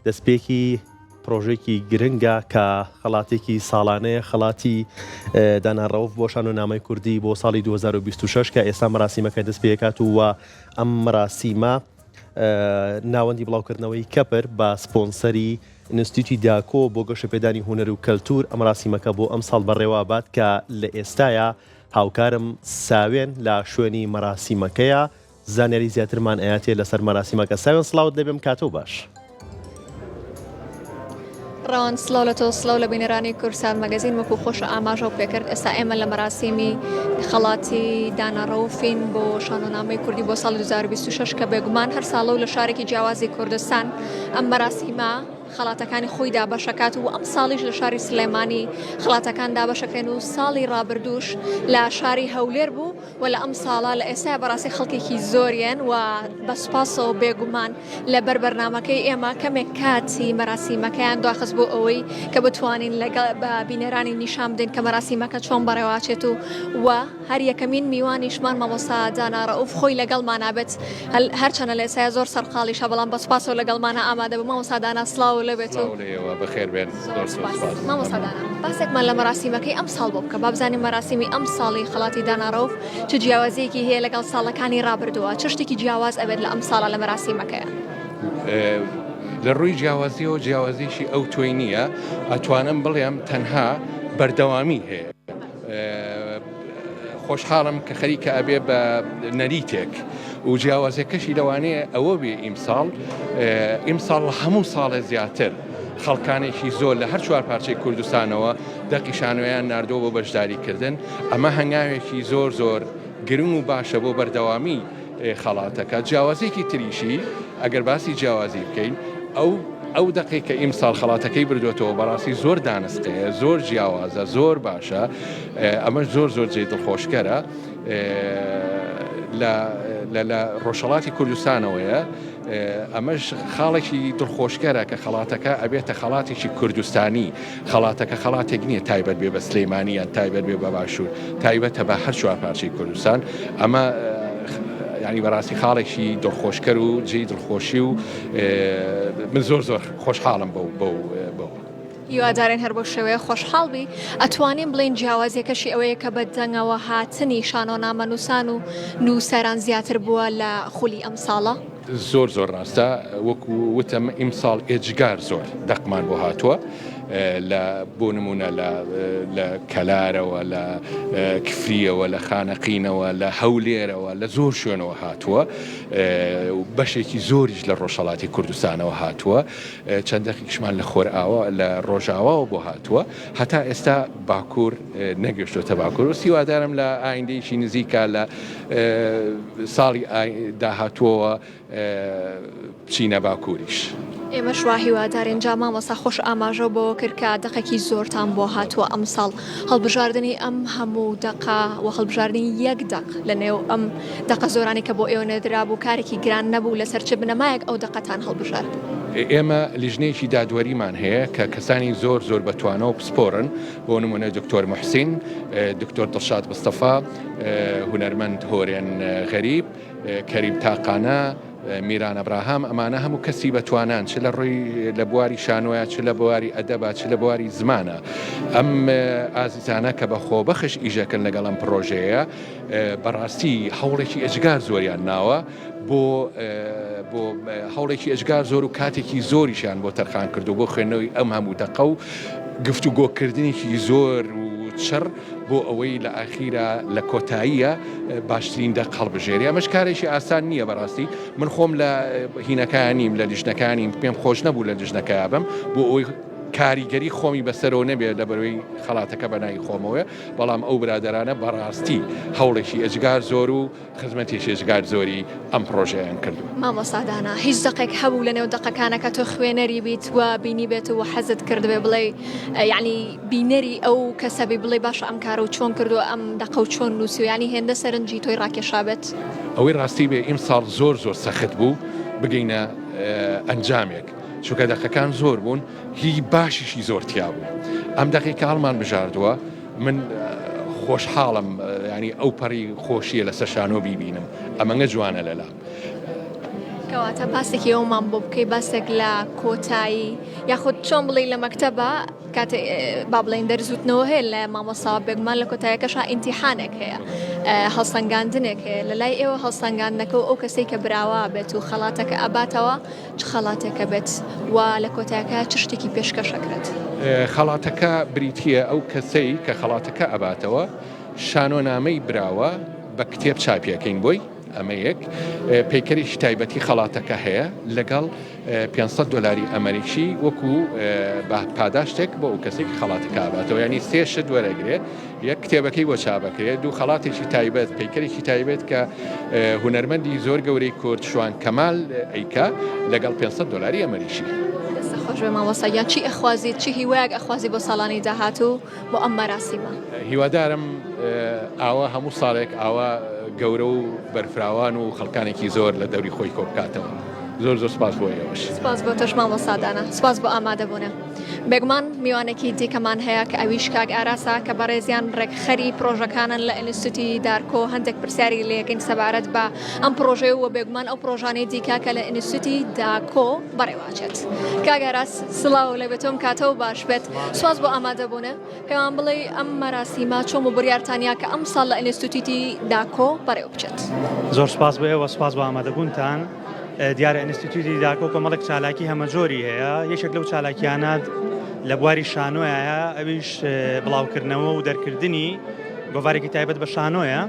دەستپێکی پرۆژێکی گرنگە کە خەڵاتێکی ساڵانەیە خەڵاتی داناڕەوف بۆ شانۆنامەی کوردی بۆ ساڵی 2026 کە ئێستا مەراسیمەکە دەست پێکات و ئەم مەراسیمە ناوەندی بڵاوکردنەوەی کەپر بە سپۆنسەری ئینستیتوتی داکۆ بۆ گەشەپێدانی هونەر و کەلتور ئەم مەراسیمەکە بۆ ئەم ساڵ بەڕێوەبات کە لە ئێستایە هاوکارم ساوێن لە شوێنی مەراسیمەکەیە زانیاری زیاترمان ئاەتێ لەسەر مەراسیمەکە ساوێن سڵاوت دەبێم کاتۆ باش. ڕەوان سڵاو لە تۆ سڵاو لە بینەرانی کورسان مەگەزین وەکو خۆشە ئاماژە و پێکرد ئێستا ئێمە لە مەراسیمی خەڵاتی داناڕەوفین بۆ شانۆنامەی کوردی بۆ ساڵی 2026 کە بێگومان هەر ساڵە و لە شارێکی جیاوازی کوردستان ئەم مەراسیمە خەڵاتەکانی خۆی دابەشەکات و ئەم ساڵیش لە شاری سلێمانی خەڵاتەکان دابەشەکرێن و ساڵی ڕابردووش لە شاری هەولێر بوو و لە ئەم ساڵە لە ئێستا بەڕاستی خەڵکێکی زۆریان و بەسپاسەوە بێگومان لە بەر بەرنامەکەی ئێمە کەمێک کاتی مەراسیمەکەیان دواخست بۆ ئەوەی کە بتوانین لەگەڵ بە بینەرانی نیشان بدەین کە مەراسیمەکە چۆن بەڕێواچێت و هەر یەکەمین میوانیشمان مامۆستا داناڕەوف خۆی لەگەڵمانابێت هەرچەنە لە ئێستا زۆر سەرقاڵیشە بەڵام بەسپاسەوە لەگەڵمانە ئامادە بە مامۆستا دانا سڵاو بەخێر بێن مامۆستادانا باسێکمان لە مەراسیمەکەی ئەم ساڵ بۆ بکە با بزانین مەراسیمی ئەم ساڵی خەڵاتی داناڕەوف چ جیاوازیەکی هەیە لەگەڵ ساڵەکانی ڕابردووە چ شتێکی جیاواز ئەبێت لە ئەم ساڵە لە مەراسیمەکەیە لە ڕووی جیاوازیەوە جیاوازیشی ئەو توی نییە ئەتوانم بڵێم تەنها بەردەوامی هەیە خۆشحاڵم کە خەریکە ئەبێ بە نەریتێک و جیاوازەکەشی لەوانەیە ئەوە بێ ئیمساڵ هەموو ساڵە زیاتر خەڵکانێکی زۆر لە هەر چوار پارچەی کوردستانەوە دەقیشانویان ناردۆ بۆ بەشداریکردن ئەمە هەنگاوێکی زۆر گرنگ و باشە بۆ بەردەوامی خەڵاتەکە جیاوازێکی تریشی ئەگەر باسی جیاوازی بکەین ئەو دقیقە ئیمساڵ خەڵاتەکەی بردوێتەوە بەڕاستی زۆر دانسقەیە زۆر جیاوازە زۆر باشە ئەمەش زۆر جێ دڵخۆشکەرە لە ڕۆژهەڵاتی کوردستانەوەیە ئەمەش خاڵێکی دڵخۆشکەرە کە خەڵاتەکە ئەبێتە خەڵاتێکی کوردستانی خەڵاتەکە خەڵاتێک نییە تایبەت بێ بە سلەیمانیان تایبەت بێ بە باشوور تایبەتە بە هەر چوار پارچەی کوردستان ئەمە ینی بەڕاستی خاڵێکی دڵخۆشکەر و جێی دڵخۆشی و من زۆر خۆشحاڵم بەو هیوادارین هەر بۆ شێوەیە خۆشحاڵبی ئەتوانین بڵین جیاوازیەکەشی ئەوەیە کە بە دەنگەوە هاتنی شانۆنامە نووسان و نووسەران زیاتر بووە لە خولی ئەم ساڵە زۆر ڕاستە وەکو وتم ئیمساڵ ئێجگار زۆر دەقمان بۆ هاتووە بۆ نمونە لە کەلارەوە لە کفریەوە لە خانەقینەوە لە هەولێرەوە لە زۆر شوێنەوە هاتووە بەشێکی زۆریش لە ڕۆژهەڵاتی کوردستانەوە هاتووە چەند دەقیقشمان لە خۆرئاوە لە ڕۆژاواوە بۆ هاتووە هەتا ئێستا باکوور نەگەشتۆتە باکوور و سیوادارم لە ئایندەیەکی نزیکە لە ساڵی داهاتووەوە بچینە باکووریش. ئێمە شوا هیوادارین جا مامۆستا خۆش ئاماژە بۆ کرد کە دەقێکی زۆرتان بۆ هاتووە ئەم ساڵ هەڵبژاردننی ئەم هەموو دەقا و هەڵبژاردننی یەک دەق لە نێو ئەم دەقە زۆرانی کە بۆ ئێوە نەدرا بوو کارێکی گران نەبوو لەسەر چ بنەمایەک ئەو دەقەتان هەڵبژارد. ئێمە لیژنەیەکی دادوەریمان هەیە کە کەسانی زۆر بەتوانە و پسپۆرن بۆ نمونە دکتۆر محسین دکتۆر دڵشاد مستەفا هونەرمەند هۆرێن غەریب کەریم تاقانە میران ئەبراهام ئەمانە هەموو کەسی بەتوانان چ لە ڕووی لە بواری شانۆیە چ لە بواری ئەدەبا چ لە بواری زمانە ئەم ئازیزانە کە بە خۆبەخش ئیژەکەن لەگەڵ ئەم پرۆژەیە بەڕاستی هەوڵێکی ئەجگار زۆریان ناوە بۆ هەوڵێکی ئەجگار زۆر و کاتێکی زۆریشیان بۆ تەرخان کردو بۆ خوێندنەوەی ئەم هەموو دەقە و گفتوگۆکردنێکی زۆر چڕ بۆ ئەوەی لە ئاخیرە لە کۆتاییە باشترین دەق هەڵبژێری ئەمەش کارێکی ئاسان نییە بەڕاستی من خۆم لە هینەکانیم لە لیژنەکانیم پێم خۆش نەبوو لە لیژنەکە بم بۆ ئەوەی کاریگەری خۆمی بەسەرەوە نەبێت لە بەروەی خەڵاتەکە بەنای خۆمەوە بەڵام ئەو برادرانە بەڕاستی هەوڵێکی ئەجگار زۆر و خزمەتێکی ئەجگار زۆری ئەم پرۆژەیان کردو. مامۆستادانا هیچ دەقێک هەبوو لە نێو دەقەکانەکە تۆ خوێنەری بیت و بینی بێت و حەزت کردبێ بڵێ یعنی بینەری ئەو کەسەبی بڵێ باشە ئەم کارە و چۆن کردو ئەم دەقە و چۆن نووسی و ینی هێندە سەرنجی تۆی ڕاکێشابێت. ئەوەی ڕاستی بێ ئیمساڵ زۆر سەخت بوو بگەینە ئەنجامێک چونکە دەقەکان زۆر بوون هی باشیشی زۆر تیا بوو ئەم دەقیقە هەڵمان بژاردووە من خۆشحاڵم ینی ئەو پەڕی خۆشیە لە سەر شانۆ بیبینم ئەمەنگە جوانە لەلام کەواتە باسێکی ئەومان بۆ بکەی باسێک لە کۆتایی یاخود چۆن بڵێ لە مەکتەبە کاتێ با بڵێن دەرزوتنەوە هەیە لە مامۆسا بێگومان لە کۆتاییەکەشا ئیمتیحانێک هەیە هەڵسەنگاندنێک هەیە لە لای ئێوە هەڵسەنگاندنەکە و ئەو کەسێک کە براوە بێت و خەڵاتەکە ئەباتەوە چ خەڵاتێکە بێت و لە کۆتاییەکە چ شتێکی پێشکەشەکرێت خەڵاتەکە بریتیە ئەو کەسەی کە خەڵاتەکە ئەباتەوە شانۆنامەی براوە بە کتێب چاپیەکەین بۆی ئەمە یەک پەیکەریشی تایبەتی خەڵاتەکە هەیە لەگەڵ 500 دلاری ئەمریکی وەکو پاداشتێک بۆ ئەو کەسێکی خەڵاتەکە ئاباتەوە ینی سێ شت وەرەگرێت یەک کتێبەکەی بۆ چاپەکرێت دوو خەڵاتێکی تایبەت پەیکەرێکی تایبەت کە هونەرمەندی زۆر گەورەی کورد شوان کەمال ئەیکا لەگەڵ 500 دلاری ئەمریکی خۆش بێ مامۆستا چی ئەخوازیت چی هیوایەک ئەخوازی بۆ ساڵانی داهاتوو بۆ ئەم مەراسیمە هیوادارم ئاوا هەموو ساڵێک ئاوا گەورە و بەرفراوان و خەڵکانێکی زۆر لە دەوری خۆی کۆبکاتەوە زۆر زۆر سپاس بۆ ئێوەش سپاس بۆ تۆش مامۆستادانە سپاس بۆ ئامادەبوونە بێگومان میوانێکی دیکەمان هەیە کە ئەویش کاک ئاراسا کە بەڕێزیان ڕێکخەری پرۆژەکانن لە ئینستیتوتی دارکۆ هەندێک پرسیاری لەکەین سەبارەت بە ئەم پرۆژەیە و بێگومان ئەو پرۆژانەی دیکا کە لە ئینستیتوتی داکۆ بەڕێواچێت کاک ئاراس سڵاو لە بێتۆم کاتەوە باش بێت سپاس بۆ ئامادەبوونە پێوان بڵێ ئەم مەراسیمە چۆن و بڕیارتانیا کە ئەم ساڵ لە ئینستیتوتی داکۆ بەڕێوە بچێت زۆر سپاس بۆ ئێوە سپاس بۆ ئامادەبوونتان دیارە ئینستیتوتی داکۆ کۆمەڵێک چالاکی هەمەجۆری هەیە یەکێک لەو چالاکیانە لە بواری شانۆیە ئەویش بڵاوکردنەوە و دەرکردنی گۆڤارێکی تایبەت بە شانۆیە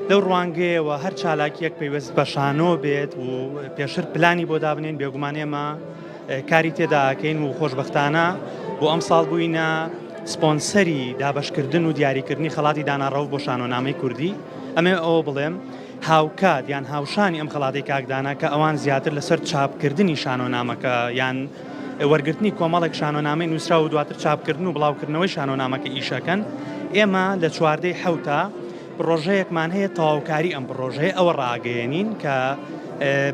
لەو ڕوانگەیەوە هەر چالاکیەک پێویست بە شانۆ بێت و پێشتر پلانی بۆ دابنێن بێگومان ئێمە کاری تێداکەین و خۆشبەختانە بۆ ئەم ساڵ بووینە سپۆنسەری دابەشکردن و دیاریکردنی خەڵاتی داناڕەو بۆ شانۆنامەی کوردی ئەمێ ئەوە بڵێم هاوکات یان هاوشانی ئەم خەڵاتی کاکدانا کە ئەوان زیاتر لەسەر چاپکردنی شانۆنامەکە یان وەرگرتنی کۆمەڵێک شانۆنامەی نووسرا و دواتر چاپکردن و بڵاوکردنەوەی شانۆنامەکە ئیشەکەن ئێمە لە 14 حوتا پرۆژەیەکمان هەیە تەواوکاری ئەم پرۆژەیە ئەوە ڕاگەیەنین کە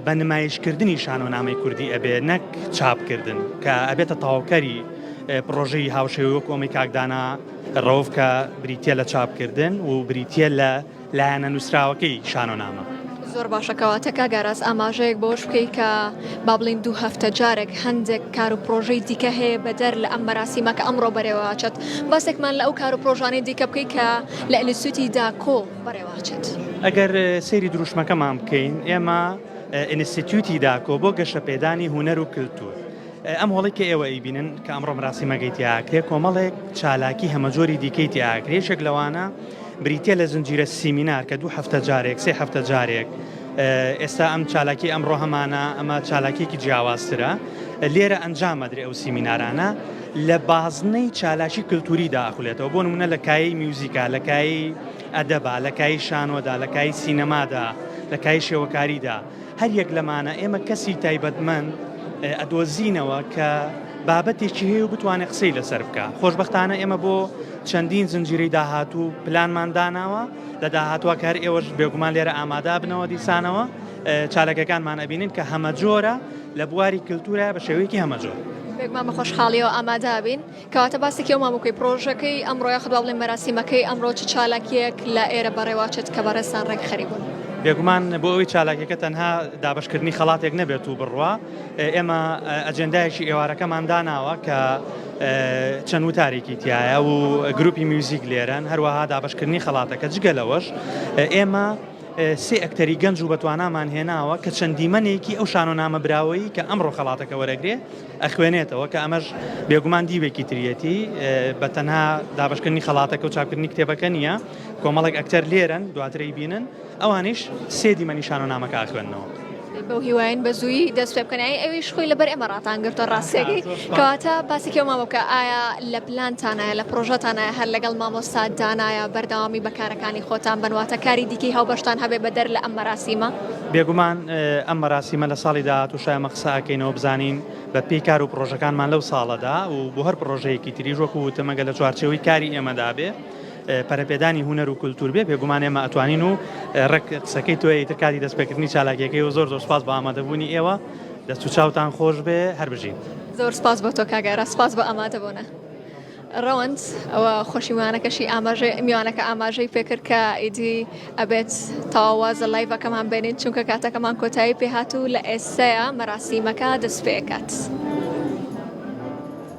بە نمایشکردنی شانۆنامەی کوردی ئەبێ نەک چاپکردن کە ئەبێتە تەواوکەری پرۆژەی هاوشێوە کۆمی کاکدانا ڕۆڤ کە بریتە لە چاپکردن و بریتە لە لایەنە نووسراوەکەی شانۆنامە زۆر باشەکەواتە کاگاراس ئاماژەیەک بۆش بکەیت کە با بڵین 2 هەفتە جارێک هەندێک کار و پرۆژەی دیکە هەیە بەدەر لە ئەم مەراسیمە کە ئەمڕۆ بەرێواچێت باسێکمان لە ئەو کار و پرۆژانەی دیکە بکەیت کە لە ئینستیتوتی داکۆ بەرێواچێت ئەگەر سەیری دروشمەکەمان بکەین ئێمە ئینستیتوتی داکۆ بۆ گەشەپێدانی هونەر و کلتور ئەم هەڵی کە ئێوە ئیبینن کە ئەمڕۆ مەراسیمەکەی تیاکرێ کۆمەڵێک چالاکی هەمەجۆری دیکەی تیاکرێ یەکێک لەوانە بریتە لە زنجیرە سیمینار کە 2 هەفتە جارێک 3 هەفتە جارێک ئێستا ئەم چالاکی ئەمڕۆ هەمانە ئەمە چالاکیێکی جیاوازترە لێرە ئەنجامەدرێ ئەو سیمینارانە لە بازنەی چالاکی کللتوریدا ئەخولێتەوە بۆ نمونە لە کایی میوزیکا لە کایی ئەدەبا لە کایی شانۆدا لە کایی سینەمادا لە کایی شێوەکاریدا هەر یەک لەمانە ئێمە کەسی تایبەتمەند ئەدۆزینەوە کە بابەتێکی هەیە و بتوانێت قسەی لەسەر بکە خۆشبەختانە ئێمە بۆ چەندین زنجیرەی داهاتوو پلانمان داناوە لە داهاتوە کار ئێوەش بێگومان لێرە ئامادا بنەوە دیسانەوە چالەکەکانمان ئەبینین کە هەمە جۆرە لە بواری کللتورە بە شێوەیەکی هەمە جۆر بێگومان بە خۆشحاڵیەوە ئامادابین کەواتە باسێکی ئەو مامۆکەی پرۆژەکەی ئەمڕۆ یاخود با بڵێن مەراسیمەکەی ئەمڕۆ چ چالاکیەک لە ئێرە بەڕێواچێت کە بەڕێستان ڕێکخەری بوون بێگومان بۆ ئەوی چالاکیەکە تەنها دابشکردنی خەڵاتێک نەبێت و بڕوا ئێمە ئەجێندایەکی ئێوارەکەمان داناوە کە چەند وتارێکی تایە و گروپی میوزیک لێرەن هەروەها دابشکردنی خەڵاتەکە جگە لەوەش ئێمە سێ ئەکتەری گەنج و بەتوانامان هێناوە کە چەندیمەنێکی ئەو شانۆنامە براوەیی کە ئەمڕۆ خەڵاتەکە وەرەگرێ ئەخوێنێتەوە کە ئەمەش بێگومان دیوێکی تریەتی بە تەنها دابشکردنی خەڵاتەکە و چاپکردنی کتێبەکە نییە کۆمەڵێک ئەکتەر لێرن دواترەی بینن ئەوانیش سێ دیمەنی شانۆنامەکە ئەخوێنەوە بەو هیواین بە زووی دەست پێ بکەنایی ئەویش خۆی لەبەر ئێمە ڕاتانگرتۆ ڕاستێکی کەواتە باسێکی مامۆکە ئایا لە پلانتانایە لە پرۆژەتانایە هەر لەگەڵ مامۆستا دانایە بەردەوامی بەکارەکانی خۆتان بنواتە کاری دیکەی هاوبەشتان هەبێ بەدەر لە ئەم مەراسیمە بێگومان ئەم مەراسیمە لە ساڵی داهاتوو شایە مەقسەکەینەوە بزانین بە پێی کار و پرۆژەکانمان لەو ساڵەدا و بۆ هەر پرۆژەیەکی تریژ وەکو وتەمەگە لە چوارچێوەی کاری ئێمەدا بێ پەرەپێدانی هونەر و کولتور بێ بێگومان ئێمە ئەتوانین و ڕێک قسەکەی توی تر کاتی دەستپێکردنی چالاکیەکەی و زۆر زۆر سپاس بە ئامادەبوونی ئێوە دەست و چاوتان خۆش بێ هەر بژین زۆر سپاس بۆ تۆ کاگەرە سپاس بە ئامادەبوونە ڕەوەند ئەوە خۆشیوانەکەشی میوانەکە ئاماژەی پێکرد کە ئیدی ئەبێت تاوازە لایڤەکەمان بێنین چونکە کاتەکەمان کۆتایی پێهاتوو لە ئێستەیە مەراسیمەکە دەست پێکات.